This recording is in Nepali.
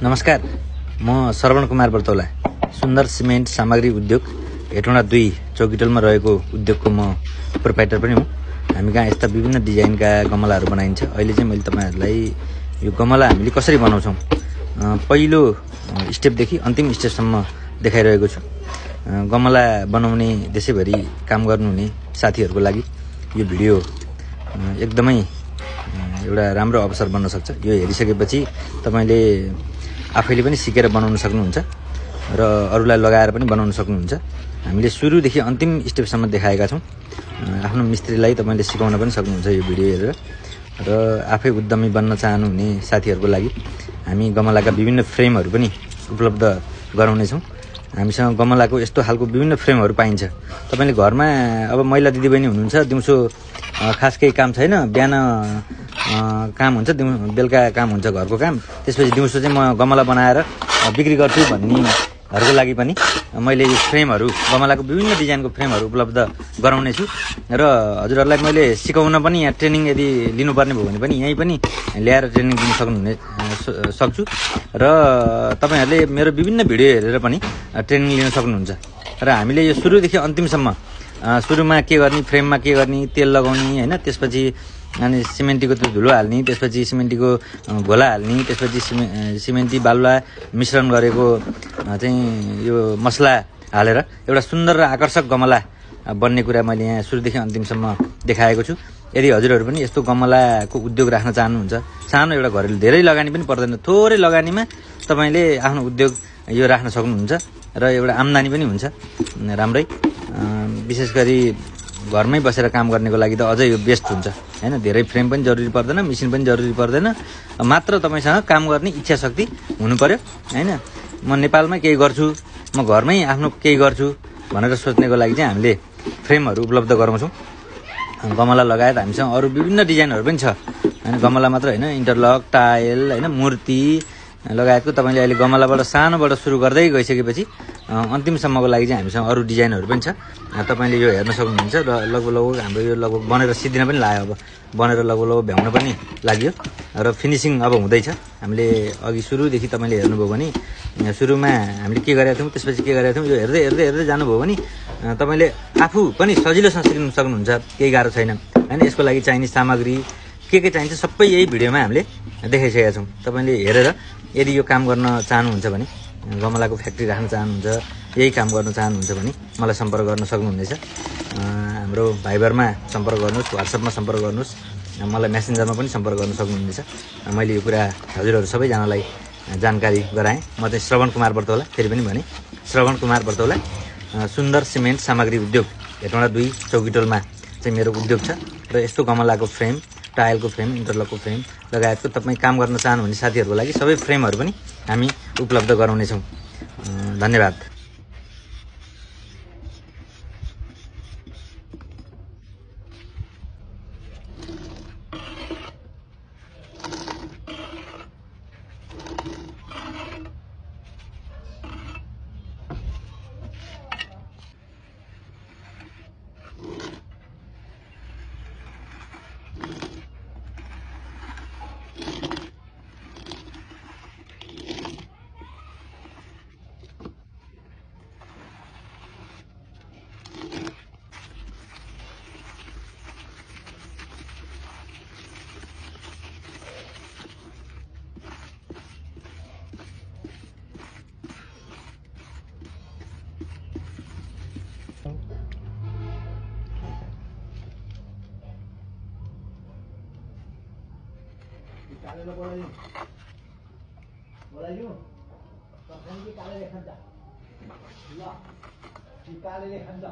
नमस्कार, म श्रवण कुमार बर्तौला। सुन्दर सिमेन्ट सामग्री उद्योग हेटौँडा 2 चौकीटोलमा रहेको उद्योगको म प्रोप्राइटर पनि हुँ। हामी कहाँ यस्ता विभिन्न डिजाइनका गमलाहरू बनाइन्छ। अहिले चाहिँ मैले तपाईहरुलाई यो गमला हामीले कसरी बनाउँछौं पहिलो स्टेपदेखि अन्तिम स्टेपसम्म देखाइरहेको छु। गमला बनाउने देशैभरि काम गर्नुहुने साथीहरुको लागि यो भिडियो एकदमै एउटा राम्रो अवसर बन्न सक्छ। यो हेरिसकेपछि तपाईले आफैले पनि सिकेर बनाउन सक्नुहुन्छ र अरूलाई लगाएर पनि बनाउन सक्नुहुन्छ। हामीले सुरुदेखि अन्तिम स्टेपसम्म देखाएका छौं। आफ्नो मिस्त्रीलाई तपाईले सिकाउन पनि सक्नुहुन्छ यो भिडियो हेरेर। र आफै उद्यमी बन्न चाहनुहुने साथीहरुको लागि हामी गमलाका विभिन्न फ्रेमहरु पनि उपलब्ध गराउने छौं। हामीसँग गमलाको यस्तो खालको विभिन्न फ्रेमहरु पाइन्छ। तपाईले घरमा अब महिला दिदीबहिनी हुनुहुन्छ, दिउँसो खास केही काम छैन, बिहान काम हुन्छ, बेलुका काम हुन्छ घरको काम, त्यसपछि दिउँसो चाहिँ म गमला बनाएर बिक्री गर्छु भन्नेहरुको लागि पनि मैले यो फ्रेमहरु गमलाको विभिन्न डिजाइनको फ्रेमहरु उपलब्ध गराउने छु। र हजुरहरुलाई मैले सिकाउन पनि यहाँ ट्रेनिङ यदि लिनुपर्ने भयो भने पनि यही पनि ल्याएर ट्रेनिङ दिन सक्छु र तपाईहरुले मेरो विभिन्न भिडियो हेरेर पनि ट्रेनिङ लिन सक्नुहुन्छ। र हामीले यो सुरुदेखि अन्तिमसम्म सुरुमा के गर्ने, फ्रेममा के गर्ने, तेल लगाउने हैन, त्यसपछि अनि सिमेन्टीको धुलो हाल्ने, त्यसपछि सिमेन्टीको घोला हाल्ने, त्यसपछि सिमेन्टी बालुवा मिश्रण गरेको चाहिँ यो मसला हालेर एउटा सुन्दर र आकर्षक गमला बन्ने कुरा मैले यहाँ सुरुदेखि अन्तिमसम्म देखाएको छु। यदि हजुरहरु पनि यस्तो गमलाको उद्योग राख्न चाहनुहुन्छ, सानो एउटा घरेलु, धेरै लगानी पनि पर्दैन, थोरै लगानीमा तपाईले आफ्नो उद्योग यो राख्न सक्नुहुन्छ र एउटा आम्दानी पनि हुन्छ राम्रै। विशेष गरी घरमै बसेर काम गर्नेको लागि त अझै यो बेस्ट हुन्छ हैन। धेरै फ्रेम पनि जरुरी पर्दैन, मेसिन पनि जरुरी पर्दैन, मात्र तपाईसँग काम गर्ने इच्छा शक्ति हुनु पर्यो हैन। म नेपालमै केही गर्छु, म घरमै आफ्नो केही गर्छु भनेर सोच्नेको लागि चाहिँ हामीले फ्रेमहरु उपलब्ध गराउँछौं। गमला लगायत हामीसँग अरु विभिन्न डिजाइनहरु पनि छ हैन। गमला मात्र हैन, इन्टरलक, टाइल हैन, मूर्ति लगायतको तपाईले अहिले गमलाबाट सानोबाट सुरु गर्दै गइसकेपछि अन्तिमसम्मको लागि चाहिँ हामीसँग अरु डिजाइनहरु पनि छ। तपाईले यो हेर्न सक्नुहुन्छ र लगभग हाम्रो यो लगभग बनेर सिद्धिन पनि लाग्यो। अब बनेर लगभग भ्याउन पनि लाग्यो र फिनिशिङ अब हुँदैछ। हामीले अघि सुरुदेखि तपाईले हेर्नुभयो भने सुरुमा हामीले के गरेका थियौं, त्यसपछि के गरेका थियौं, यो हेर्दै जानुभयो भने तपाईले आफू पनि सजिलोसँग सिक्न सक्नुहुन्छ। केही गाह्रो छैन हैन। यसको लागि चाहिने सामग्री के चाहिन्छ सबै यही भिडियोमा हामीले देखाइसकेका छौं। तपाईले हेरेर यदि यो काम गर्न चाहनुहुन्छ भने, गमलाको फ्याक्ट्री राख्न चाहनुहुन्छ, यही काम गर्न चाहनुहुन्छ भने मलाई सम्पर्क गर्न सक्नुहुनेछ। हाम्रो भाइबरमा सम्पर्क गर्नुहोस्, WhatsAppमा सम्पर्क गर्नुहोस्, मलाई मेसेन्जरमा पनि सम्पर्क गर्न सक्नुहुनेछ। मैले यो कुरा हजुरहरु सबैजनालाई जानकारी गराएँ। म चाहिँ श्रवण कुमार बर्तौला, फेरि पनि भने श्रवण कुमार बर्तौला। सुन्दर सिमेन्ट सामग्री उद्योग हेटौँडा 2 चौकीटोलमा चाहिँ मेरो उद्योग छ। र यस्तो गमलाको फ्रेम, टाइलको फ्रेम, इन्टरलकको फ्रेम लगायतको तपाई काम गर्न चाहनुहुने साथीहरुको लागि सबै फ्रेमहरु पनि हामी उपलब्ध गराउने छौं। धन्यवाद। बोलाइदिउँ काले खान्छ ल काले खान्छ।